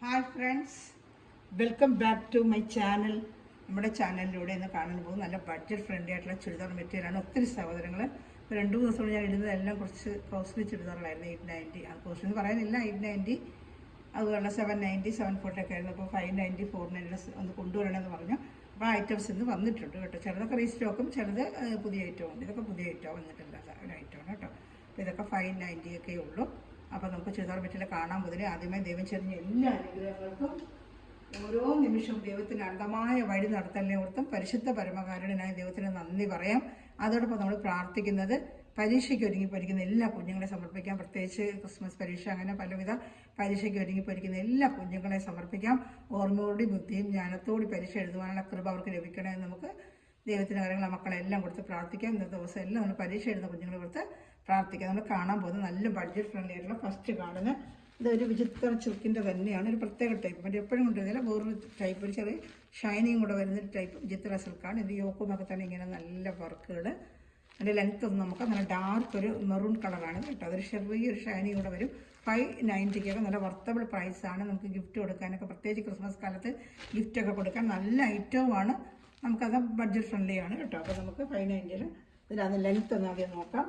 Hi friends, welcome back to my channel. നമ്മുടെ ചാനലിലൂടെ ഇന്ന് കാണാൻ പോകുന്നത് നല്ല ബഡ്ജറ്റ് ഫ്രണ്ട്ലി ആയിട്ടുള്ള ചുരിദാർ മെറ്റീരിയലാണ്. ഒത്തിരി സഹോദരങ്ങൾ ഇപ്പോൾ 2-3 ദിവസം ഞാൻ ഇടുന്നതെല്ലാം കുറച്ച് കോസ്റ്റ്ലി ചുരിദാറുകളായിരുന്നു. 890 അത് കോസ്റ്റ്ലി എന്ന് പറയാനില്ല. 890 അതുപോലെ 790 740 ഒക്കെ ആയിരുന്നു. അപ്പോൾ 590 490 ഒന്ന് കൊണ്ടുവരണമെന്ന് പറഞ്ഞു. അപ്പോൾ ഐറ്റംസ് ഇന്ന് വന്നിട്ടുണ്ട് കേട്ടോ. ചിലതൊക്കെ റീസ്റ്റോക്കും, ചിലത് പുതിയ ഐറ്റമുണ്ട്. ഇതൊക്കെ പുതിയ ഐറ്റം വന്നിട്ടില്ല, ഒരു ഐറ്റമാണ് കേട്ടോ. അപ്പോൾ ഇതൊക്കെ 590 ഒക്കെ ഉള്ളൂ. അപ്പോൾ നമുക്ക് ചുരിദാർ മെറ്റീരിയൽ കാണാൻ മുതലേ ആദ്യമായി ദൈവം ചെറിഞ്ഞ എല്ലാ അനുഗ്രഹങ്ങൾക്കും ഓരോ നിമിഷവും ദൈവത്തിന് അന്ധമായ വഴി നടത്തലിനെ ഓർത്തും പരിശുദ്ധ പരമകാരുണ്യനായ ദൈവത്തിന് നന്ദി പറയാം. അതോടൊപ്പം നമ്മൾ പ്രാർത്ഥിക്കുന്നത് പരീക്ഷയ്ക്ക് ഒരുങ്ങിപ്പോയിരിക്കുന്ന എല്ലാ കുഞ്ഞുങ്ങളെ സമർപ്പിക്കാം. പ്രത്യേകിച്ച് ക്രിസ്മസ് പരീക്ഷ, അങ്ങനെ പലവിധ പരീക്ഷയ്ക്ക് ഒരുങ്ങിപ്പോയിരിക്കുന്ന എല്ലാ കുഞ്ഞുങ്ങളെ സമർപ്പിക്കാം. ഓർമ്മയോടും ബുദ്ധിയും ജ്ഞാനത്തോടും പരീക്ഷ എഴുതുവാനുള്ള കൃപ അവർക്ക് ലഭിക്കണമെന്ന് നമുക്ക് ദൈവത്തിൻ്റെ കാര്യങ്ങൾ മക്കളെല്ലാം കൊടുത്ത് പ്രാർത്ഥിക്കാം. ഇന്നത്തെ ദിവസം എല്ലാം നമ്മൾ പരീക്ഷ എഴുതുന്ന കുഞ്ഞുങ്ങളെ കൊടുത്ത് പ്രാർത്ഥിക്കാം. നമ്മൾ കാണാൻ പോകുന്നത് നല്ല ബഡ്ജറ്റ് ഫ്രണ്ട്ലി ആയിട്ടുള്ള ഫസ്റ്റ് കാണുന്ന ഇതൊരു വിചിത്ര സിൽക്കിൻ്റെ തന്നെയാണ്. ഒരു പ്രത്യേക ടൈപ്പ്, മറ്റേ എപ്പോഴും കൊണ്ടുവരുന്നില്ല, വേറൊരു ടൈപ്പ്, ഒരു ചെറിയ ഷൈനിങ് കൂടെ വരുന്നൊരു ടൈപ്പ് വിചിത്ര സിൽക്കാണ്. ഇത് യോക്കുമൊക്കെ തന്നെ ഇങ്ങനെ നല്ല വർക്കുകൾ. അതിൻ്റെ ലെങ്ത്ത് ഒന്നും നമുക്ക് നല്ല ഡാർക്ക് ഒരു മെറൂൺ കളറാണ് കേട്ടോ. അതൊരു ചെറിയൊരു ഷൈനിങ് കൂടെ വരും. 590 നല്ല വർത്തബിൾ പ്രൈസാണ്. നമുക്ക് ഗിഫ്റ്റ് കൊടുക്കാനൊക്കെ, പ്രത്യേകിച്ച് ക്രിസ്മസ് കാലത്ത് ഗിഫ്റ്റൊക്കെ കൊടുക്കാൻ നല്ല ഐറ്റവുമാണ്. നമുക്കത് ബഡ്ജറ്റ് ഫ്രണ്ട്ലിയാണ് കേട്ടോ. അപ്പോൾ നമുക്ക് 590 ഇതിനകത്ത് ലെങ്ത്ത് ഒന്ന് ആദ്യം നോക്കാം.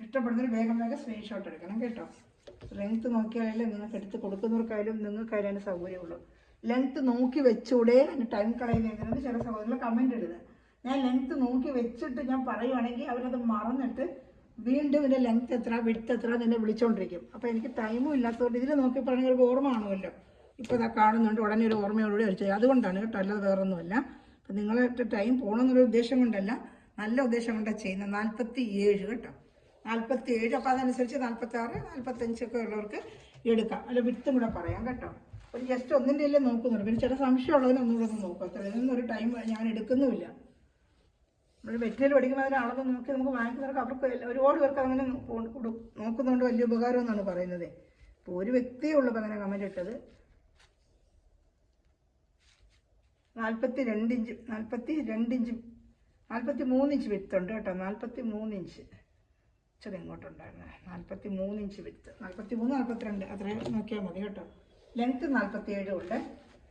ഇഷ്ടപ്പെടുന്നൊരു വേഗം സ്ക്രീൻഷോട്ട് എടുക്കണം കേട്ടോ. ലെങ്ത്ത് നോക്കിയാലേ നിങ്ങൾക്ക് എടുത്ത് കൊടുക്കുന്നവർക്കായാലും നിങ്ങൾക്കായാലും അതിന് സൗകര്യമുള്ളൂ. ലെങ്ത്ത് നോക്കി വെച്ചൂടെ, അതിന് ടൈം കളയുന്നതിന് ചില സഹോദരങ്ങൾ കമൻറ്റ് ഇടുന്നത്. ഞാൻ ലെങ്ത്ത് നോക്കി വെച്ചിട്ട് ഞാൻ പറയുവാണെങ്കിൽ അവരത് മറന്നിട്ട് വീണ്ടും ഇതിൻ്റെ ലെങ്ത്ത് എത്ര വിഡ്ത്ത് എത്ര എന്നെ വിളിച്ചുകൊണ്ടിരിക്കും. അപ്പോൾ എനിക്ക് ടൈമും ഇല്ലാത്തതുകൊണ്ട് ഇതിൽ നോക്കി പറഞ്ഞാൽ ഒരു ഓർമ്മ കാണുമല്ലോ. ഇപ്പോൾ ഇതാ കാണുന്നുണ്ട്, ഉടനെ ഒരു ഓർമ്മയോടുകൂടി അടിച്ചു. അതുകൊണ്ടാണ് കേട്ടോ, അല്ലാതെ വേറൊന്നുമല്ല. അപ്പം നിങ്ങളെ ടൈം പോകണമെന്നൊരു ഉദ്ദേശം കൊണ്ടല്ല, നല്ല ഉദ്ദേശം കൊണ്ടാണ് ചെയ്യുന്നത്. 47 കേട്ടോ, 47. അപ്പോൾ അതനുസരിച്ച് 46 45 ഒക്കെ ഉള്ളവർക്ക് എടുക്കാം. അല്ല വിട്ടും കൂടെ പറയാം കേട്ടോ. ഒരു ജസ്റ്റ് ഒന്നിൻ്റെ എല്ലാം നോക്കുന്നുണ്ട്. പിന്നെ ചില സംശയമുള്ളതിന് ഒന്നുകൂടെ ഒന്ന് നോക്കാം. അത്ര ഇതിനൊന്നും ഒരു ടൈം ഞാൻ എടുക്കുന്നുമില്ല. നമ്മൾ മെറ്റീരിയൽ പഠിക്കുമ്പോൾ അതിന് അളവ് നോക്കി നമുക്ക് വാങ്ങിക്കുന്നവർക്ക് അവർക്ക് ഒരുപാട് പേർക്ക് അങ്ങനെ നോക്കുന്നതുകൊണ്ട് വലിയ ഉപകാരം എന്നാണ് പറയുന്നത്. ഇപ്പോൾ ഒരു വ്യക്തിയേ ഉള്ളൂ അങ്ങനെ കമൻറ്റ് ഇട്ടത്. 42 ഇഞ്ച് 43 ഇഞ്ച് വിത്തുണ്ട് കേട്ടോ. 43 ഇഞ്ച് ഇച്ചിരി ഇങ്ങോട്ടുണ്ടായിരുന്നു. 43 ഇഞ്ച് വിത്ത്, 43 42 അത്രയും നോക്കിയാൽ മതി കേട്ടോ. ലെങ്ത്ത് 47 ഉണ്ട്.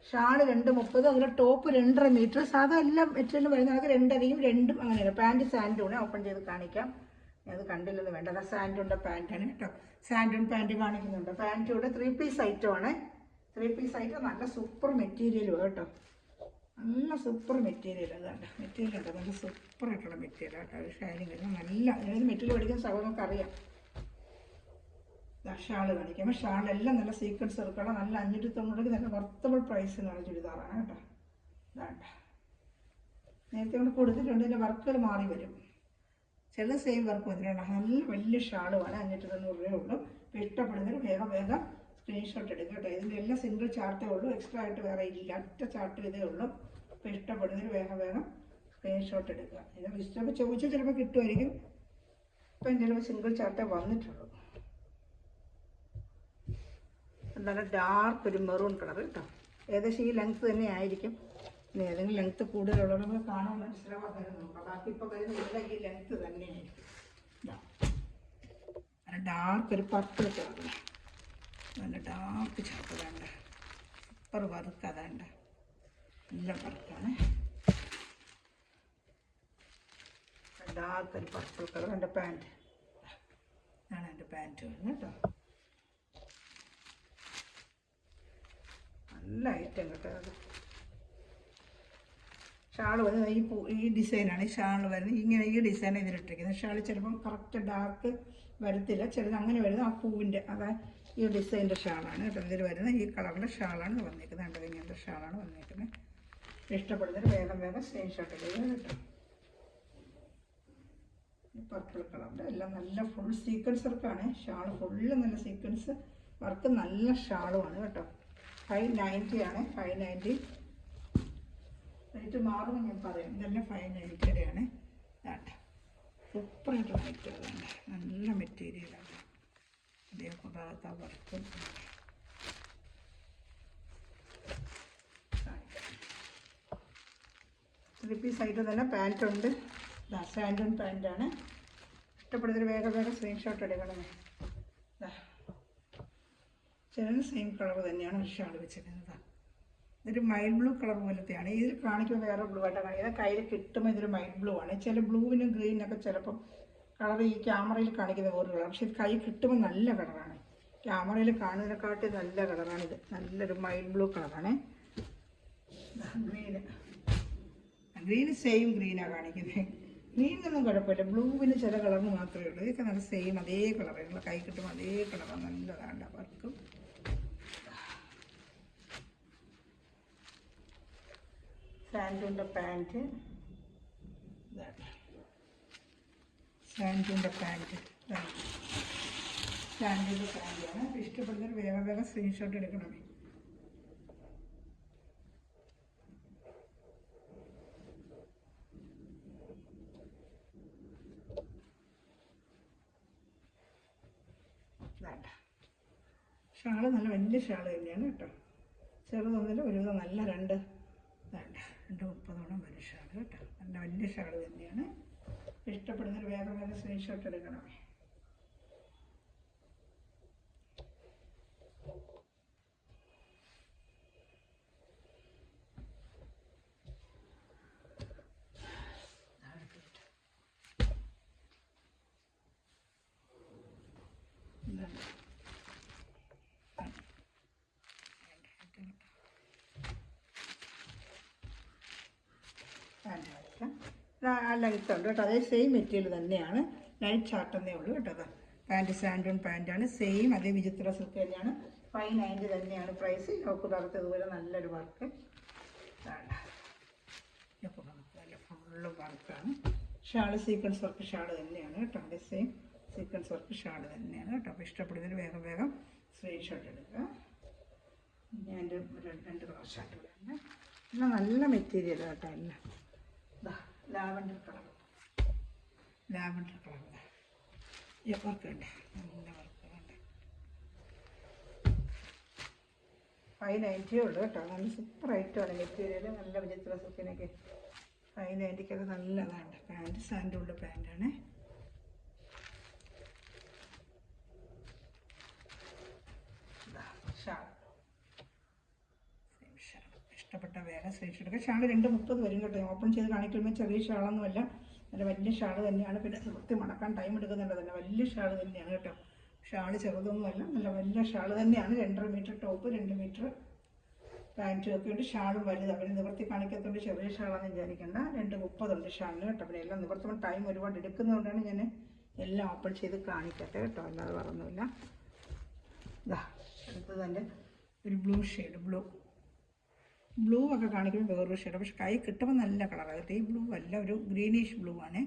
ഷാള് 230. അതിൽ ടോപ്പ് 2.5 മീറ്റർ. സാധാ എല്ലാം മെറ്റീരിയലും വരുന്നത് 2.5 2 അങ്ങനെയാണ്. പാൻറ്റ് സാൻഡൂണ് ഓപ്പൺ ചെയ്ത് കാണിക്കാം. അത് കണ്ടില്ലെന്ന് വേണ്ട, അതാ സാൻഡൂണിൻ്റെ പാൻറ്റാണ് കേട്ടോ. സാൻഡൂൺ പാൻറ്റ് കാണിക്കുന്നുണ്ട്. പാൻറ്റ് ഇവിടെ 3 പീസ് ഐറ്റമാണ്. 3 പീസ് ഐറ്റം നല്ല സൂപ്പർ മെറ്റീരിയലും കേട്ടോ. നല്ല സൂപ്പർ മെറ്റീരിയൽ. അതുകൊണ്ട് മെറ്റീരിയൽ ഉണ്ട്, നല്ല സൂപ്പറായിട്ടുള്ള മെറ്റീരിയൽ കേട്ടോ. ഒരു ഷൈനിങ് വരുന്നത് നല്ല. ഏത് മെറ്റീരിയൽ പഠിക്കുന്ന സഹോദരങ്ങൾക്ക് അറിയാം. ഷാള് കാണിക്കുമ്പോൾ ഷാളെല്ലാം നല്ല സീക്വൻസ് എടുക്കണം. നല്ല 590 നല്ല വർത്തബിൾ പ്രൈസിനുള്ള ചുരിദാറാണ് കേട്ടോ. ഇതാണ്ട നേരത്തെ കൊണ്ട് കൊടുത്തിട്ടുണ്ട്. ഇതിൻ്റെ വർക്കുകൾ മാറി വരും. ചില സെയിം വർക്ക് വന്നിട്ടുണ്ട്. നല്ല വലിയ ഷാളുമാണ്. 590 രൂപയേ ഉള്ളൂ. ഇപ്പോൾ ഇഷ്ടപ്പെടുന്നതിന് വേഗം സ്ക്രീൻഷോട്ട് എടുക്കുക കേട്ടോ. ഇതിൻ്റെ എല്ലാം സിംഗിൾ ചാർട്ടേ ഉള്ളൂ, എക്സ്ട്രാ ആയിട്ട് വേറെ ഇല്ല. ഒറ്റ ചാർട്ട് ഇതേ ഉള്ളൂ. ഇപ്പോൾ ഇഷ്ടപ്പെടുന്നതിന് വേഗം സ്ക്രീൻഷോട്ട് എടുക്കുക. ഇത് ഇഷ്ടപ്പോൾ ചോദിച്ചാൽ ചിലപ്പോൾ കിട്ടുമായിരിക്കും. ഇപ്പോൾ എൻ്റെ സിംഗിൾ ചാർട്ടേ വന്നിട്ടുള്ളൂ. നല്ല ഡാർക്ക് ഒരു മെറൂൺ കളർ കേട്ടോ. ഏകദേശം ഈ ലെങ്ത്ത് തന്നെ ആയിരിക്കും. ഇനി ഏതെങ്കിലും ലെങ്ത്ത് കൂടുതലുള്ളത് നമ്മൾ കാണാൻ മനസ്സിലാവാതെ നോക്കാം. ബാക്കി ഇപ്പോൾ വരുന്ന ഈ ലെങ്ത്ത് തന്നെയായിരിക്കും. നല്ല ഡാർക്ക് ഒരു പർപ്പിൾ കളർ, നല്ല ഡാർക്ക് ചാർട്ട് വേണ്ട. സൂപ്പർ വർക്ക് അതാണ്ട, നല്ല വർക്കാണ്. ഡാർക്ക് ഒരു പർപ്പിൾ കളർ. എൻ്റെ പാൻറ്റ് ആണ്, എൻ്റെ പാൻറ്റ് വരുന്നത് കേട്ടോ. നല്ല ഐറ്റം കേട്ടോ. അത് ഷാൾ വരുന്നത് ഈ ഡിസൈനാണ്. ഈ ഷാൾ വരുന്നത് ഇങ്ങനെ, ഈ ഡിസൈൻ ഇതിലിട്ടിരിക്കുന്നത്. ഷാൾ ചിലപ്പം കറക്റ്റ് ഡാർക്ക് വരത്തില്ല, ചിലത് അങ്ങനെ വരുന്നത് ആ പൂവിൻ്റെ, അതായത് ഈ ഡിസൈൻ്റെ ഷാളാണ് കേട്ടോ. ഇതിൽ വരുന്ന ഈ കളറിൻ്റെ ഷാളാണ് വന്നിരിക്കുന്നത്. കണ്ടത് ഇങ്ങനത്തെ ഷാളാണ് വന്നിരിക്കുന്നത്. ഇഷ്ടപ്പെടുന്നതിന് വേഗം സ്ക്രീൻഷോട്ട് ചെയ്യുക കേട്ടോ. പർപ്പിൾ കളറിൻ്റെ എല്ലാം നല്ല ഫുൾ സീക്വൻസ് വർക്കാണ്. ഷാൾ ഫുള്ള് നല്ല സീക്വൻസ് വർക്ക്, നല്ല ഷാളുമാണ് കേട്ടോ. 590 ആണ്. 590 റേറ്റ് മാറുമെന്ന് ഞാൻ പറയാം. ഇതെല്ലാം 590 വരെയാണ്. കേട്ടോ സൂപ്പറായിട്ടുള്ള മെറ്റീരിയലാണ്, നല്ല മെറ്റീരിയലാണ്. അതേകൂടാത്ത വർക്കും 3 പീസ് ആയിട്ട് തന്നെ പാൻറ്റുണ്ട്. സാൻഡൂൺ പാൻറ്റാണ്. ഇഷ്ടപ്പെടുന്നൊരു വേഗം സ്ക്രീൻഷോട്ട് എടുക്കണമേ. ചിലന് സെയിം കളർ തന്നെയാണ് ഒരു ഷാൾ വെച്ചിരിക്കുന്നത്. ഇതൊരു മൈൽ ബ്ലൂ കളർ പോലത്തെയാണ്. ഇതിൽ കാണിക്കുമ്പോൾ വേറെ ബ്ലൂ ആയിട്ടാണ് കാണിക്കുന്നത്. കയ്യിൽ കിട്ടുമ്പോൾ ഇതൊരു മൈൽ ബ്ലൂ ആണ്. ചില ബ്ലൂവിനും ഗ്രീനൊക്കെ ചിലപ്പം കളർ ഈ ക്യാമറയിൽ കാണിക്കുന്ന വേറെ കളർ, പക്ഷേ ഇത് കൈ കിട്ടുമ്പോൾ നല്ല കളറാണ്. ക്യാമറയിൽ കാണുന്നതിനെക്കാട്ടി നല്ല കളറാണിത്. നല്ലൊരു മൈൽ ബ്ലൂ കളറാണ്. ഗ്രീന് സെയിം ഗ്രീനാണ് കാണിക്കുന്നത്. ഗ്രീനൊന്നും കുഴപ്പമില്ല, ബ്ലൂവിന് ചില കളറിന് മാത്രമേ ഉള്ളൂ. ഇതൊക്കെ നല്ല സെയിം അതേ കളർ, നിങ്ങൾ കൈ കിട്ടുമ്പോൾ അതേ കളറാണ്. നല്ലതാണ് വർക്കും. സാൻഡൂൻ്റെ പാൻറ്റ്, സാൻഡൂൻ്റെ പാൻറ്റാണ്. ഇഷ്ടപ്പെടുന്നൊരു വേഗം വേഗം സ്ക്രീൻഷോട്ട് എടുക്കണമേ. ഷാള് നല്ല വലിയ ഷാള് തന്നെയാണ് കേട്ടോ. ചെറുതൊന്നില്ല, ഒരുവിധം നല്ല രണ്ട് 230 വലിയ ഷാള് കേട്ടോ. നല്ല വലിയ ഷാള് തന്നെയാണ്. ഇഷ്ടപ്പെടുന്നൊരു വേഗം വേഗം സ്ക്രീൻഷോട്ട് എടുക്കണമേ. ലെങ്ത് ഉണ്ട് കേട്ടോ. അതേ സെയിം മെറ്റീരിയൽ തന്നെയാണ്, ലൈറ്റ് ചാർട്ടെന്നേ ഉള്ളൂ കേട്ടോ. പാൻറ്റ് സാൻഡൂൺ പാൻറ്റാണ്, സെയിം അതേ വിചിത്ര സിൽക്ക് തന്നെയാണ്. 590 തന്നെയാണ് പ്രൈസ്. യോക്ക് ഭാഗത്ത് ഇതുപോലെ നല്ലൊരു വർക്ക്, നല്ല ഫുള്ള് വർക്കാണ്. ഷാള് സീക്വൻസ് വർക്ക് ഷാള് തന്നെയാണ് കേട്ടോ. അതേ സെയിം സീക്വൻസ് വർക്ക് ഷാള് തന്നെയാണ് കേട്ടോ. അപ്പോൾ ഇഷ്ടപ്പെടുന്നതിന് വേഗം വേഗം സ്ക്രീൻഷോട്ട് എടുക്കുക. ഞാൻ എൻ്റെ 2 കളർ ഷർട്ട് ഇടുന്നുണ്ട്. എല്ലാം നല്ല മെറ്റീരിയൽ കേട്ടോ. എല്ലാം lavender colour, lavender colour work ഉണ്ട്, നല്ല വർക്ക് ഉണ്ട്. 590 ഉള്ളൂ കേട്ടോ. നല്ല സൂപ്പർ ഐറ്റമാണ് മെറ്റീരിയൽ. നല്ല വിചിത്ര സിൽക്കിനൊക്കെ 590ക്കൊക്കെ നല്ലതാണ്. പാൻറ്റ് സാൻഡൂണിൻ്റെ പാൻറ്റാണ്. ഷാൾ, ഇഷ്ടപ്പെട്ട വേറെ സ്ക്രീൻഷോട്ട് എടുക്കുക. ഷാൾ 230 വരും കേട്ടോ. ഓപ്പൺ ചെയ്ത് കാണിക്കുമ്പോൾ ചെറിയ ഷാളൊന്നുമല്ല, നല്ല വലിയ ഷാൾ തന്നെയാണ്. പിന്നെ നിർത്തി മടക്കാൻ ടൈം എടുക്കുന്നുണ്ട് തന്നെ. വലിയ ഷാൾ തന്നെയാണ് കേട്ടോ. ഷാൾ ചെറുതൊന്നുമല്ല, നല്ല വലിയ ഷാൾ തന്നെയാണ്. 2.5 മീറ്റർ ടോപ്പ്, 2 മീറ്റർ പാൻറ്റും ഒക്കെ ഉണ്ട്. ഷാളും വലുതാണ്. പിന്നെ നിവർത്തി കാണിക്കാത്തതുകൊണ്ട് ചെറിയ ഷാളാണെന്ന് വിചാരിക്കേണ്ട. 230 ഉണ്ട് ഷാളിന് കേട്ടോ. പിന്നെ എല്ലാം നിവർത്തുമ്പോൾ ടൈം ഒരുപാട് എടുക്കുന്നതുകൊണ്ടാണ് ഞാൻ എല്ലാം ഓപ്പൺ ചെയ്ത് കാണിക്കട്ടെ കേട്ടോ. അല്ലാതെ പറഞ്ഞില്ല. ഇതാ അടുത്തത് എൻ്റെ ഒരു ബ്ലൂ ഷെയ്ഡ്, ബ്ലൂ ഒക്കെ കാണിക്കുമ്പോൾ വേറൊരു ഷെയ്ഡ്, പക്ഷെ കൈ കിട്ടുമ്പോൾ നല്ല കളറാണ് കേട്ടോ. ഈ ബ്ലൂ അല്ല, ഒരു ഗ്രീനിഷ് ബ്ലൂ ആണ്.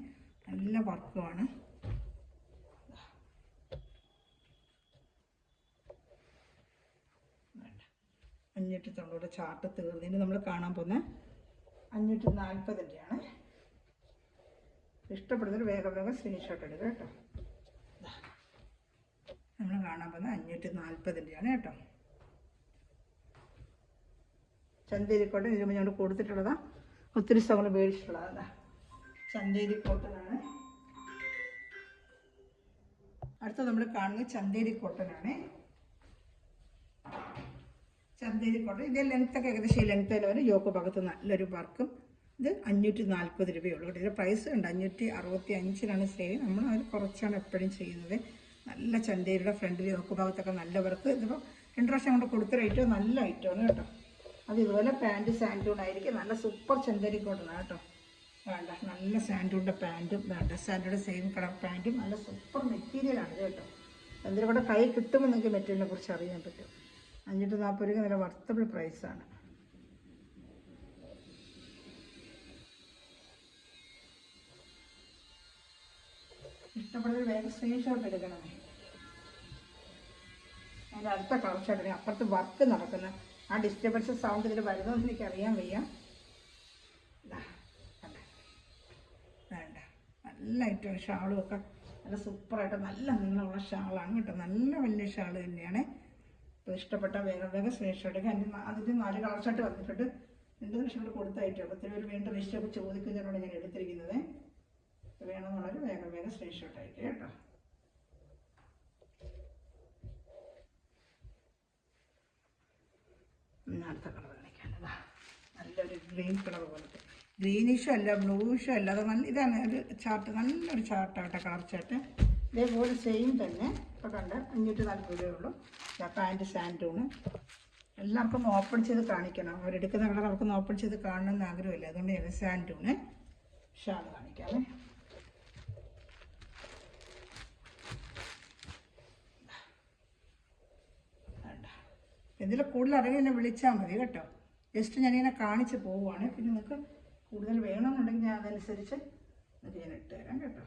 നല്ല വർക്കുമാണ്. 590 ചാർട്ട് തീർന്നിട്ട് നമ്മൾ കാണാൻ പോകുന്നത് 540ൻ്റെയാണ്. ഇഷ്ടപ്പെടുന്നൊരു വേഗം വേഗം സ്ക്രീൻഷോട്ട് എടുക്കുക കേട്ടോ. നമ്മൾ കാണാൻ പോകുന്നത് 540ൻ്റെയാണ് കേട്ടോ. ചന്തേരി കോട്ടൺ ഇതിന് ഞങ്ങൾ കൊടുത്തിട്ടുള്ളതാണ്. ഒത്തിരി സ്ഥലങ്ങൾ മേടിച്ചിട്ടുള്ളതാണ്. ചന്തേരി കോട്ടനാണ്. അടുത്ത നമ്മൾ കാണുന്നത് ചന്തേരി കോട്ടനാണ്. ചന്തേരി കോട്ടൺ ഇതിൻ്റെ ലെങ്ത്തൊക്കെ ഏകദേശം ഈ ലെങ്ത്തിൽ വരെ യോക്ക് ഭാഗത്ത് നല്ലൊരു വർക്കും. ഇത് 540 രൂപയുള്ളൂ കേട്ടോ. ഇതിൻ്റെ പ്രൈസ് ഉണ്ട് 565 സെയിൽ. നമ്മൾ അത് കുറച്ചാണ് എപ്പോഴും ചെയ്യുന്നത്. നല്ല ചന്തേരിയുടെ ഫ്രണ്ടിൽ യോക്ക് ഭാഗത്തൊക്കെ നല്ല വർക്ക്. ഇതിപ്പോൾ 2 പ്രാവശ്യം കൊണ്ട് കൊടുത്ത റേറ്റ് നല്ല ഐറ്റമാണ് കേട്ടോ. അത് ഇതുപോലെ പാൻറ്റ് സാൻഡൂൺ ആയിരിക്കും. നല്ല സൂപ്പർ ചന്തേരി കോട്ടനാണ് കേട്ടോ. വേണ്ട നല്ല സാൻഡൂണിൻ്റെ പാൻറ്റും, വേണ്ട സാൻഡൂണിൻ്റെ സെയിം കളർ പാൻറ്റും, നല്ല സൂപ്പർ മെറ്റീരിയലാണ് ഇത് കേട്ടോ. എന്തിനും കൂടെ കൈ കിട്ടുമ്പോൾ നിങ്ങൾക്ക് മെറ്റീരിയലിനെ കുറിച്ച് അറിയാൻ പറ്റും. 540 രൂപ നല്ല വർത്തബിൾ പ്രൈസാണ്. ഇഷ്ടപ്പെടുന്നത് വേഗം സ്ക്രീൻഷോട്ട് എടുക്കണമേ. അതിൻ്റെ അടുത്ത കളർ ഷർട്ടിന് അപ്പുറത്ത് വർക്ക് നടക്കുന്ന ആ ഡിസ്റ്റർബൻസ് സൗണ്ട് ഇതിൽ വരുന്നതെന്ന് എനിക്കറിയാൻ വയ്യ. വേണ്ട നല്ല ഐറ്റം ഷാളും ഒക്കെ നല്ല സൂപ്പറായിട്ട് നല്ല നീളമുള്ള ഷാളാണ് കേട്ടോ. നല്ല വലിയ ഷാൾ തന്നെയാണ്. അപ്പോൾ ഇഷ്ടപ്പെട്ട വേഗം വേഗം സ്ക്രീൻഷോട്ട് എടുക്കുക. അതിൻ്റെ 4 കളർ ഷർട്ട് വന്നിട്ടുണ്ട്. 2 ലക്ഷം കൂടെ കൊടുത്തായിട്ട്. അപ്പോൾ ഒത്തിരി പേര് വീണ്ടും രജിസ്റ്റർ ചോദിക്കുന്നതിനോട് ഞാൻ എടുത്തിരിക്കുന്നത്. വേണമെന്നുള്ളൊരു വേഗം വേഗം സ്ക്രീൻഷോട്ട് അയക്കുക കേട്ടോ. അടുത്ത കളർ കാണിക്കാനതാ, നല്ലൊരു ഗ്രീൻ കളർ പോലത്തെ, ഗ്രീനിഷും അല്ല ബ്ലൂഷും അല്ല, അത് നല്ല ഇതാണ് ഒരു ചാർട്ട്, നല്ലൊരു ചാർട്ടാട്ടെ, കളർ ചാർട്ട്. ഇതേപോലെ സെയിം തന്നെ ഇപ്പോൾ കണ്ട് 540 രൂപയേ ഉള്ളൂ. പാൻറ്റ് സാൻഡൂണ്. എല്ലാവർക്കും ഓപ്പൺ ചെയ്ത് കാണിക്കണം, അവരെടുക്കുന്ന കളർ അവർക്കൊന്ന് ഓപ്പൺ ചെയ്ത് കാണണമെന്ന് ആഗ്രഹമില്ല, അതുകൊണ്ട് ഞാൻ സാൻഡൂണ് ഷാൾ കാണിക്കാമേ. ഇതിൽ കൂടുതൽ അറിയാൻ എന്നെ വിളിച്ചാൽ മതി കേട്ടോ. ജസ്റ്റ് ഞാനിങ്ങനെ കാണിച്ച് പോവുകയാണ്. പിന്നെ നിങ്ങൾക്ക് കൂടുതൽ വേണമെന്നുണ്ടെങ്കിൽ ഞാൻ അതനുസരിച്ച് അത് ഞാൻ ഇട്ട് തരാം കേട്ടോ.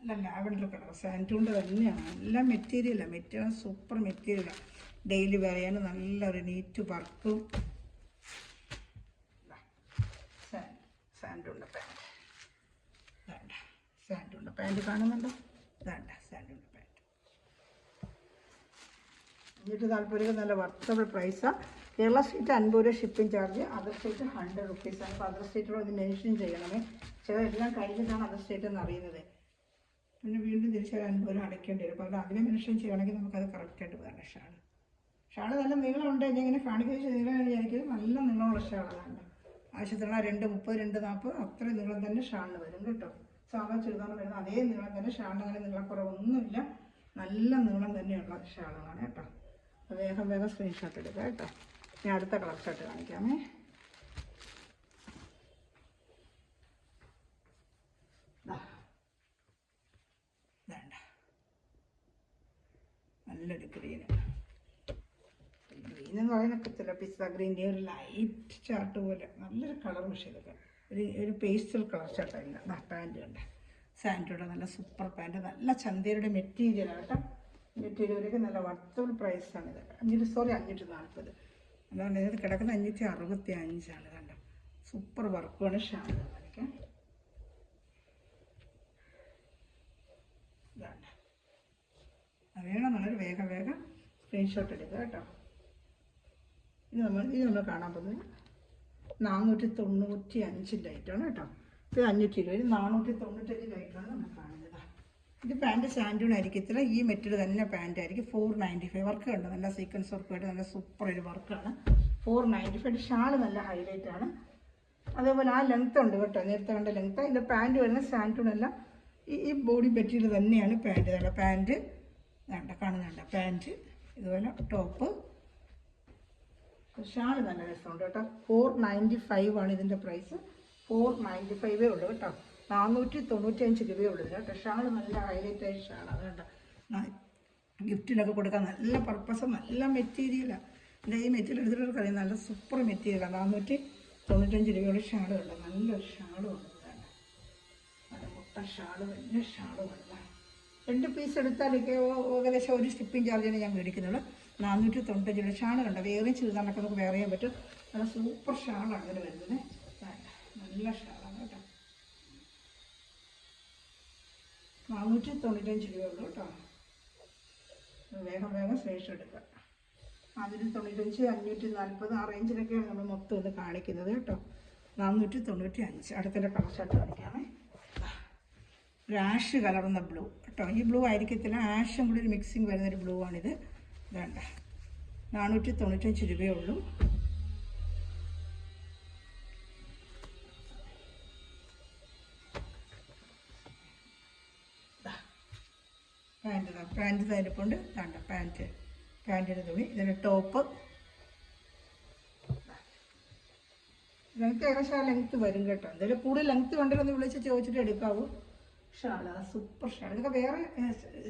നല്ല ലാവൻഡർ കളർ സാൻഡൂണിൻ്റെ തന്നെയാണ്. നല്ല മെറ്റീരിയലാണ്, മെറ്റീരിയൽ സൂപ്പർ മെറ്റീരിയലാണ്. ഡെയിലി വെയർ ചെയ്യാൻ നല്ലൊരു നീറ്റ് വർക്കും. സാൻഡൂണിൻ്റെ പാൻറ്റ്, വേണ്ട സാൻഡൂണിൻ്റെ പാൻറ്റ് കാണുന്നുണ്ടോ? വേണ്ട സാൻഡൂണിൻ്റെ പാൻറ്റ് 540 നല്ല വർത്തബിൾ പ്രൈസാണ്. കേരള സ്റ്റേറ്റ് 50 രൂപ ഷിപ്പിംഗ് ചാർജ്, അതർ സ്റ്റേറ്റ് 100 റുപ്പീസാണ്. അപ്പോൾ അതർ സ്റ്റേറ്റിലോ ഇത് മെൻഷൻ ചെയ്യണമേ, ചിലതെല്ലാം കഴിഞ്ഞിട്ടാണ് അതർ സ്റ്റേറ്റ് എന്ന് അറിയുന്നത്. പിന്നെ വീണ്ടും തിരിച്ച് 50 രൂപ അടയ്ക്കേണ്ടി വരും. അപ്പോൾ അത് ആദ്യമേ മെൻഷൻ ചെയ്യണമെങ്കിൽ നമുക്കത് കറക്റ്റായിട്ട് വേണം. ഷാള് നല്ല നീളമുണ്ട്, ഞാൻ ഇങ്ങനെ കാണിക്കുന്ന നീളം വിചാരിക്കുന്നത് നല്ല നീളമുള്ള ഷാളാണ്. ആവശ്യത്തിനുള്ള 230, 240 അത്ര നീളം തന്നെ ഷാളിന് വരും കേട്ടോ. സാധാ ചുരിദാർ വരുന്ന അതേ നീളം തന്നെ ഷാളിന്, അങ്ങനെ നീളക്കുറവൊന്നുമില്ല, നല്ല നീളം തന്നെയുള്ള ഷാളാണ് കേട്ടോ. വേഗം വേഗം സ്ക്രീൻഷോട്ട് എടുക്കുക കേട്ടോ. ഞാൻ അടുത്ത കളർ ഷർട്ട് കാണിക്കാമേ. വേണ്ട നല്ലൊരു ഗ്രീന്, ഗ്രീൻ എന്ന് പറയാനൊക്കത്തില്ല, പിസ്ത ഗ്രീൻ്റെ ഒരു ലൈറ്റ് ചാർട്ട് പോലെ നല്ലൊരു കളർ. പക്ഷേ ഇതൊക്കെ ഒരു പേസ്റ്റൽ കളർ ചാർട്ടായില്ല. പാൻറ്റ് കണ്ട സാൻഡൂടെ നല്ല സൂപ്പർ പാൻറ്റ്, നല്ല ചന്തയുടെ മെറ്റീരിയലാണ് കേട്ടോ. മെറ്റീരിയലൊക്കെ നല്ല വർത്തബിൾ പ്രൈസാണിത്. 540. അതാണ് ഇത് കിടക്കുന്ന 565 കണ്ട. സൂപ്പർ വർക്കുമാണ് ഷാൾ കാണിക്കാം. ഇതാണ് വേണമെന്നുള്ളൊരു വേഗം വേഗം സ്ക്രീൻഷോട്ട് എടുക്കുക കേട്ടോ. ഇത് നമ്മൾ കാണാൻ പോകുന്നത് 495 ലൈറ്റാണ് കേട്ടോ. ഇത് 520, 495 ലൈറ്റാണ് നമ്മൾ കാണുന്നത്. ഇത് പാൻറ്റ് സാൻഡൂൺ ആയിരിക്കത്തില്ല, ഈ മെറ്റീരിയൽ തന്നെ പാൻറ്റ് ആയിരിക്കും. 495 വർക്ക് ഉണ്ട്, നല്ല സീക്വൻസ് വർക്കുമായിട്ട് നല്ല സൂപ്പർ ഒരു വർക്കാണ്. 495. ഷാള് നല്ല ഹൈലൈറ്റ് ആണ്. അതേപോലെ ആ ലെങ്ത് ഉണ്ട് കേട്ടോ, നേരത്തെ കണ്ട ലെങ്ത്ത്. ഇതിൻ്റെ പാൻറ്റ് വരുന്ന സാൻഡൂണല്ല, ഈ ബോഡി മെറ്റീരിയൽ തന്നെയാണ് പാൻറ്റ്. നല്ല പാൻറ്റ് വേണ്ട കാണുന്നുണ്ട്, പാൻറ്റ് ഇതുപോലെ ടോപ്പ്. ഷാള് നല്ല രസമുണ്ട് കേട്ടോ. 495 ആണ് ഇതിൻ്റെ പ്രൈസ്. 495 ഉള്ളൂ കേട്ടോ. 495 രൂപയേ ഉള്ളൂ കേട്ടോ. ഷാള് നല്ല ഹൈലൈറ്റ് ആയ ഷാളാണ് കേട്ടോ. ഗിഫ്റ്റിനൊക്കെ കൊടുക്കാൻ നല്ല പർപ്പസ്, നല്ല മെറ്റീരിയലാണ്. എൻ്റെ ഈ മെറ്റീരിയൽ എടുത്തിട്ടൊക്കെ അറിയാം, നല്ല സൂപ്പർ മെറ്റീരിയലാണ്. 495 രൂപയുള്ള ഷാള് കണ്ടോ, നല്ലൊരു ഷാളും ഉണ്ട് കേട്ടോ. നല്ല മുട്ട ഷാള്, വലിയ ഷാളും ഉണ്ട്. 2 പീസ് എടുത്താലൊക്കെ ഏകദേശം ഒരു ഷിപ്പിംഗ് ചാർജിന് ഞാൻ മേടിക്കുന്നുള്ളൂ. 495 ഷാള് കണ്ടോ. വേറെ ചുരിദാറിനൊക്കെ നമുക്ക് വേറെ ചെയ്യാൻ പറ്റും. നല്ല സൂപ്പർ ഷാളാണ് ഇതിന് വരുന്നത്. നല്ല ഷാളാണ് കേട്ടോ. 495 രൂപയുള്ളൂ കേട്ടോ. വേഗം വേഗം സ്ക്രീൻഷോട്ട് എടുക്കുക. 495, 540 ആ റേഞ്ചിലൊക്കെയാണ് നമ്മൾ മൊത്തം ഒന്ന് കാണിക്കുന്നത് കേട്ടോ. 495. അടുത്തതിൻ്റെ കളർ ഷർട്ട് കാണിക്കാമേ. ഒരു ആഷ് കലർന്ന ബ്ലൂ കേട്ടോ. ഈ ബ്ലൂ ആയിരിക്കത്തില്ല, ആഷും കൂടി ഒരു മിക്സിങ് വരുന്നൊരു ബ്ലൂ ആണിത്. വേണ്ട 495 രൂപയേ ഉള്ളൂ. പാൻറ്റ് തരിപ്പുണ്ട് വേണ്ട. പാൻറ്റിൻ്റെ തുണി, ഇതിൻ്റെ ടോപ്പ്. ലെങ്ത്ത് ഏകദേശം ആ ലെങ്ത്ത് വരും കേട്ടോ. എന്തായാലും കൂടുതൽ ലെങ്ത്ത് വേണ്ടതൊന്ന് വിളിച്ച് ചോദിച്ചിട്ട് എടുക്കാവൂ. Shawl super shawl. ഇതൊക്കെ വേറെ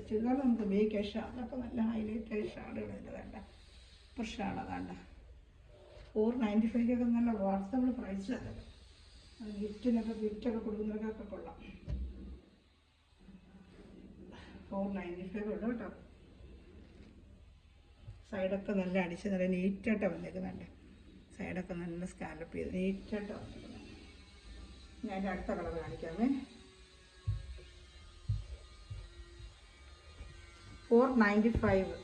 ചുരിദാർ നമുക്ക് ഉപയോഗിക്കാം. ഷാളൊക്കെ നല്ല ഹൈലൈറ്റ് ആയ ഷാളുകൾ ഇതിൻ്റെ വേണ്ട. Super shawl അതാണ്ട. 495 നല്ല വാട്സബിൾ പ്രൈസാണ്. ഗിഫ്റ്റൊക്കെ കൊടുക്കുന്നവർക്കൊക്കെ കൊള്ളാം. 495 ഉള്ളൂ കേട്ടോ. സൈഡൊക്കെ നല്ല അടിച്ച് നല്ല നീറ്റായിട്ടാണ് വന്നേക്കുന്നുണ്ട്. സൈഡൊക്കെ നല്ല സ്കാലപ്പ് ചെയ്ത് നീറ്റായിട്ടാണ് വന്നേക്കുന്നത്. ഞാൻ അടുത്ത കളർ കാണിക്കാമേ. 495.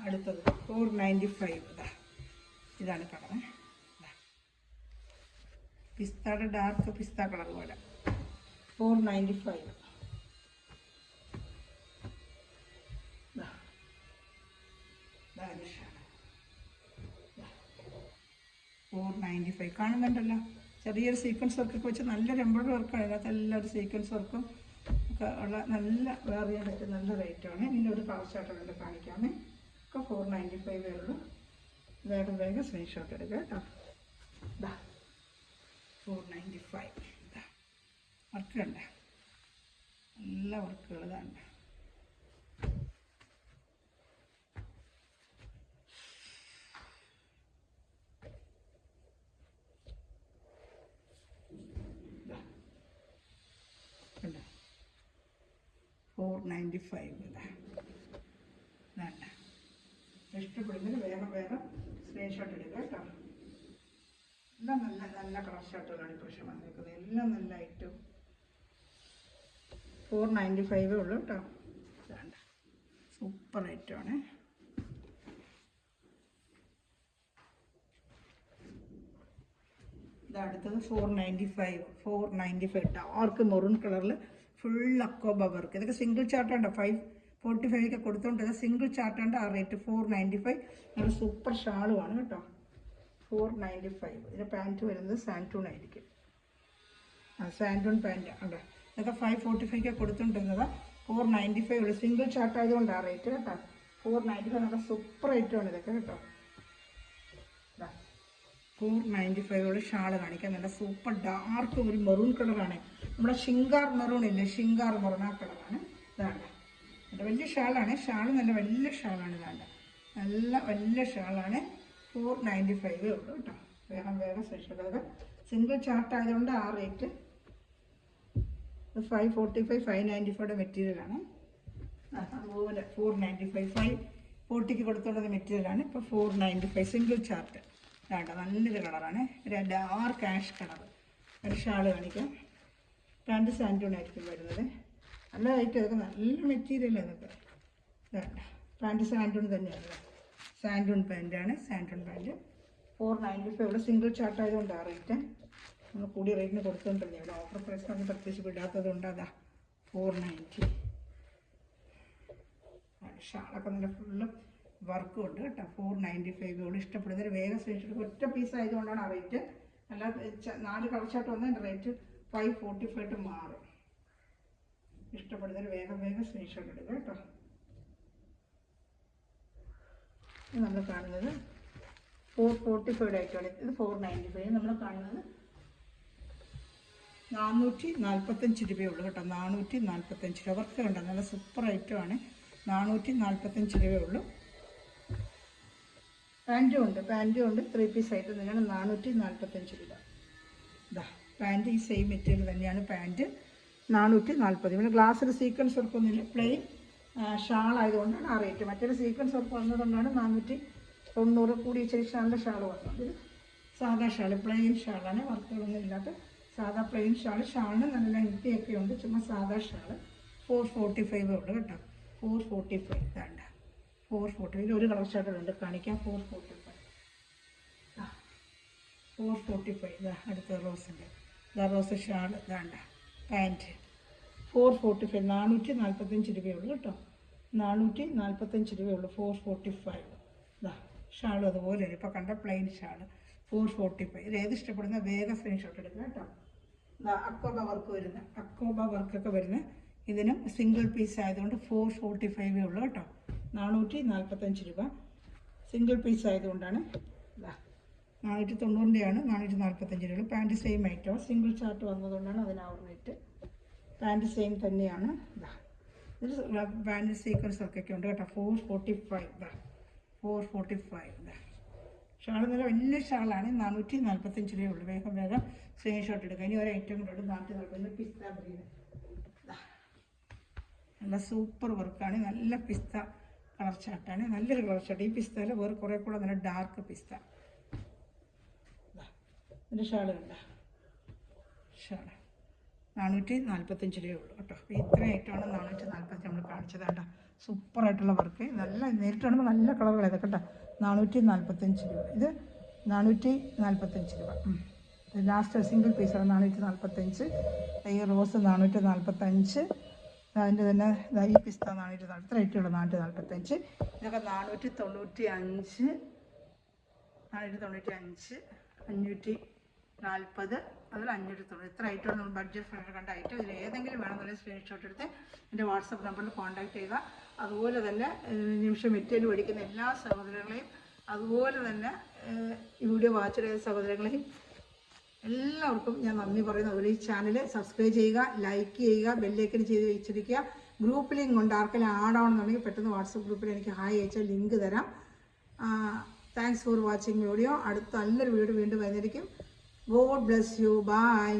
അടുത്തത് 495. ഇതാണ് കളർ. പിസ്തയുടെ ഡാർക്ക് പിസ്ത കളർ പോലെ 495. 495 കാണുന്നുണ്ടല്ലോ. ചെറിയൊരു സീക്വൻസ് വർക്കൊക്കെ വെച്ച് നല്ലൊരു എംബ്രോയിഡറി വർക്കാണ്. അതിനകത്ത് എല്ലാവരും സീക്വൻസ് വർക്കും ഒക്കെ ഉള്ള നല്ല വെയർ ചെയ്യാൻ പറ്റിയ നല്ല റേറ്റാണ്. ഇതിൻ്റെ ഒരു കളർ ചാർട്ട് കാണിക്കാമേ. ഒക്കെ 495 ഉള്ളൂ. വേഗം വേഗം സ്ക്രീൻഷോട്ട് എടുക്കുക കേട്ടോ. 495 വർക്ക് കണ്ട നല്ല വർക്കുകൾ ഇതാണ്. കണ്ട 495 ഇതാണ്. ഇഷ്ടപ്പെടുന്നതിന് വേഗം വേഗം സ്ക്രീൻഷോട്ട് എടുക്കുക കേട്ടോ. എല്ലാം നല്ല നല്ല കളർ ഷർട്ടുകളാണ് ഇപ്രാവശ്യം വന്നിരിക്കുന്നത്. എല്ലാം നല്ല ഐറ്റം. 495 ഉള്ളൂ കേട്ടോ. ഇതാണ് സൂപ്പർ ഐറ്റമാണ്. ഇതടുത്തത് 495 ഡാർക്ക് മെറൂൺ കളറിൽ ഫുൾ അക്കോബ വർക്ക്. ഇതൊക്കെ സിംഗിൾ ചാർട്ടുണ്ട്. 545 കൊടുത്തോണ്ട് സിംഗിൾ ചാർട്ടുണ്ട്. ആ റേറ്റ് 495. നല്ല സൂപ്പർ ഷാളുമാണ് കേട്ടോ. 495. ഇതിൻ്റെ പാൻറ്റ് വരുന്നത് സാൻറ്റൂൺ ആയിരിക്കും. സാൻറ്റൂൺ പാൻറ്റ് ഉണ്ട്. ഇതൊക്കെ 545 കൊടുത്തോണ്ടിരുന്നത് 495 ഉള്ളൂ. സിംഗിൾ ചാർട്ട് ആയതുകൊണ്ട് ആ റേറ്റ് കേട്ടോ. 495 നല്ല സൂപ്പർ ഐറ്റമാണ് ഇതൊക്കെ കേട്ടോ. 495 ഉള്ള ഷാള് കാണിക്കാം. നല്ല സൂപ്പർ ഡാർക്ക് ഒരു മെറൂൺ കളറാണ്. നമ്മുടെ ഷിങ്കാർ മെറൂൺ ഇല്ലേ, ഷിങ്കാർ മെറൂൺ ആ കളറാണ്. ഇതാണ് വലിയ ഷാളാണ്. ഷാള് നല്ല വലിയ ഷാളാണ്. ഇതാണ്ട് നല്ല വലിയ ഷാളാണ്. 495 ഉള്ളൂ കേട്ടോ. വേഗം വേഗം സ്പെഷ്യൽ. അതൊക്കെ സിംഗിൾ ചാർട്ട് ആയതുകൊണ്ട് ആ റേറ്റ്. 545 595 മെറ്റീരിയലാണ്. അതുപോലെ 495 540 കൊടുത്തുകൊണ്ടത് മെറ്റീരിയലാണ്. ഇപ്പോൾ 495 സിംഗിൾ ചാർട്ട്. വേണ്ട നല്ലൊരു കളറാണ്. ഒരു ഡാർക്ക് ആഷ് കളർ. ഒരു ഷാള് കാണിക്കാം. പാൻറ്റ് സാൻറ്റൂൺ ആയിരിക്കും വരുന്നത്. നല്ല ഐറ്റം. ഇതൊക്കെ നല്ല മെറ്റീരിയൽ. ഇതൊക്കെ വേണ്ട പാൻറ്റ് സാൻറ്റൂൺ തന്നെയാണ്. സാൻറ്റൂൺ പാൻറ്റാണ്. സാൻറ്റൂൺ പാൻറ്റ് 495 ഉള്ള സിംഗിൾ ചാർട്ട് ആയതുകൊണ്ട് ആ റേറ്റ്. നമ്മൾ കൂടിയ റേറ്റിന് കൊടുത്തുകൊണ്ടിരുന്നത്. ഇവിടെ ഓഫർ പ്രൈസ് നമുക്ക് പ്രത്യേകിച്ച് വിടാത്തത് കൊണ്ട് അതാ 490. ഷാളൊക്കെ നല്ല ഫുള്ള് വർക്കും ഉണ്ട് കേട്ടോ. 495 ഉള്ളൂ. ഇഷ്ടപ്പെടുന്നൊരു വേഗം സ്ക്രീൻഷോട്ട്. ഒറ്റ പീസ് ആയതുകൊണ്ടാണ് ആ റേറ്റ്. അല്ല 4 കളർ ചാർട്ട് വന്നാൽ എൻ്റെ റേറ്റ് 545 മാറും. ഇഷ്ടപ്പെടുന്നൊരു വേഗം വേഗം സ്ക്രീൻഷോട്ട് എടുക്കുക കേട്ടോ. നമ്മൾ കാണുന്നത് 445 ആയിട്ടാണ്. ഇത് 495. നമ്മൾ കാണുന്നത് 445 രൂപയുള്ളൂ കേട്ടോ. 445 രൂപ. വർക്ക് കണ്ടോ നല്ല സൂപ്പർ ഐറ്റമാണ്. 445 രൂപയുള്ളൂ. പാൻറ്റും ഉണ്ട്. 3 പീസ് ആയിട്ട് നിന്നാണ് 445 രൂപ. ഇതാ പാൻറ്റ് ഈ സെയിം മെറ്റീരിയൽ തന്നെയാണ്. പാൻറ്റ് 440. ഇവിടെ ഗ്ലാസ്സിൽ സീക്വൻസ് വർക്കൊന്നുമില്ല. പ്ലെയിൻ ഷാൾ ആയതുകൊണ്ടാണ് ആ റേറ്റ്. മറ്റൊരു സീക്വൻസ് വർക്ക് വന്നതുകൊണ്ടാണ് 490 കൂടി ഇച്ചിരി ഷാളിൻ്റെ ഷാൾ വന്നത്. ഇത് സാധാ ഷാള് പ്ലെയിൻ ഷാളാണ്. വർക്കുകളൊന്നും ഇല്ലാത്ത സാധാ പ്ലെയിൻ ഷാള്. ഷാളിന് നല്ല ലെങ്തിയൊക്കെ ഉണ്ട്. ചുമ്മാ സാധാ ഷാള് 445 ഉള്ളൂ കേട്ടോ. 445 വേണ്ട 445. ഒരു കളർ ഷർട്ടുണ്ട് കാണിക്കാം. 445 ഇതാ അടുത്ത റോസിൻ്റെ ഇതാ റോസ് ഷാള് വേണ്ട. പാൻറ്റ് 445. 445 രൂപയുള്ളൂ കേട്ടോ. 445 രൂപയുള്ളൂ. 445 ഇതാ ഷാളും അതുപോലെ ഇപ്പോൾ കണ്ട പ്ലെയിൻ ഷാള് 445. ഇത് ഏത് ഇഷ്ടപ്പെടുന്ന വേഗം സ്ക്രീൻഷോട്ട് എടുക്കുക കേട്ടോ. അക്കോബ വർക്ക് വരുന്ന അക്കോബ വർക്കൊക്കെ വരുന്ന ഇതിനും സിംഗിൾ പീസ് ആയതുകൊണ്ട് 445 ഉള്ളൂ കേട്ടോ. 445 രൂപ. സിംഗിൾ പീസ് ആയതുകൊണ്ടാണ്. ഇതാ 490-യാണ് 445 രൂപ. Pant same item. Single chart വന്നതുകൊണ്ടാണ് അതിന് ആ റേറ്റ്. പാൻറ്റ് സെയിം തന്നെയാണ്. ഇതാ ഇത് പാൻറ്റ് സീക്വൻസ് വർക്കൊക്കെ ഉണ്ട് കേട്ടോ. 445 ഇതാ 445 ഇതാ ഷാള് നല്ല വലിയ ഷാളാണ്. 445 രൂപയുള്ളൂ. വേഗം വേഗം സ്ക്രീൻഷോട്ട് എടുക്കുക. ഇനി ഒരു ഐറ്റം കൂടെ 440 പിസ്ത ഗ്രീൻ. നല്ല സൂപ്പർ വർക്കാണ്. നല്ല പിസ്ത കളർ ചാർട്ടാണ്. നല്ലൊരു കളർ ചാർട്ട്. ഈ പിസ്തയിൽ വേറെ കുറേ കൂടെ നല്ല ഡാർക്ക് പിസ്ത. ഇതിൻ്റെ ഷാള് കണ്ട ഷാള് 445 രൂപയുള്ളൂ കേട്ടോ. അപ്പോൾ ഇത്രയായിട്ടാണ് 445 നമ്മൾ കാണിച്ചത് കേട്ടോ. സൂപ്പറായിട്ടുള്ള വർക്ക്. നല്ല നേരിട്ട് കാണുമ്പോൾ നല്ല കളറുകളായത് കേട്ടോ. 445 രൂപ. ഇത് 445 രൂപ. ലാസ്റ്റ് സിംഗിൾ പീസാണ് 445. ഈ റോസ് 445. അതിൻ്റെ തന്നെ ഈ പിസ്ത 440. ഇത്ര റേറ്റുള്ള 445. ഇതൊക്കെ 495, 540, അതിൽ 590. ഇത്ര ഐറ്റമാണ് നമ്മൾ ബഡ്ജറ്റ് ഫ്രണ്ടിൽ കണ്ട ഐറ്റം. ഇതിൽ ഏതെങ്കിലും വേണമെന്നുണ്ടെങ്കിൽ സ്ക്രീൻഷോട്ട് എടുത്ത് എൻ്റെ വാട്സപ്പ് നമ്പറിൽ കോൺടാക്ട് ചെയ്യുക. അതുപോലെ തന്നെ നിമിഷം മെറ്റീരിയൽ മേടിക്കുന്ന എല്ലാ സഹോദരങ്ങളെയും, അതുപോലെ തന്നെ ഈ വീഡിയോ വാച്ച് ചെയ്ത സഹോദരങ്ങളെയും എല്ലാവർക്കും ഞാൻ നന്ദി പറയുന്നു. അതുപോലെ ഈ ചാനൽ സബ്സ്ക്രൈബ് ചെയ്യുക, ലൈക്ക് ചെയ്യുക, ബെല്ലൈക്കൻ ചെയ്ത് വെച്ചിരിക്കുക. ഗ്രൂപ്പ് ലിങ്ക് ഉണ്ട്. ആർക്കെല്ലാം ആഡ് ആവണമെന്നുണ്ടെങ്കിൽ പെട്ടെന്ന് വാട്സപ്പ് ഗ്രൂപ്പിൽ എനിക്ക് ഹായ് അയച്ചാൽ ലിങ്ക് തരാം. Thanks for watching video. അടുത്ത നല്ലൊരു വീഡിയോ വീണ്ടും വന്നിരിക്കും. God bless you. ബൈ.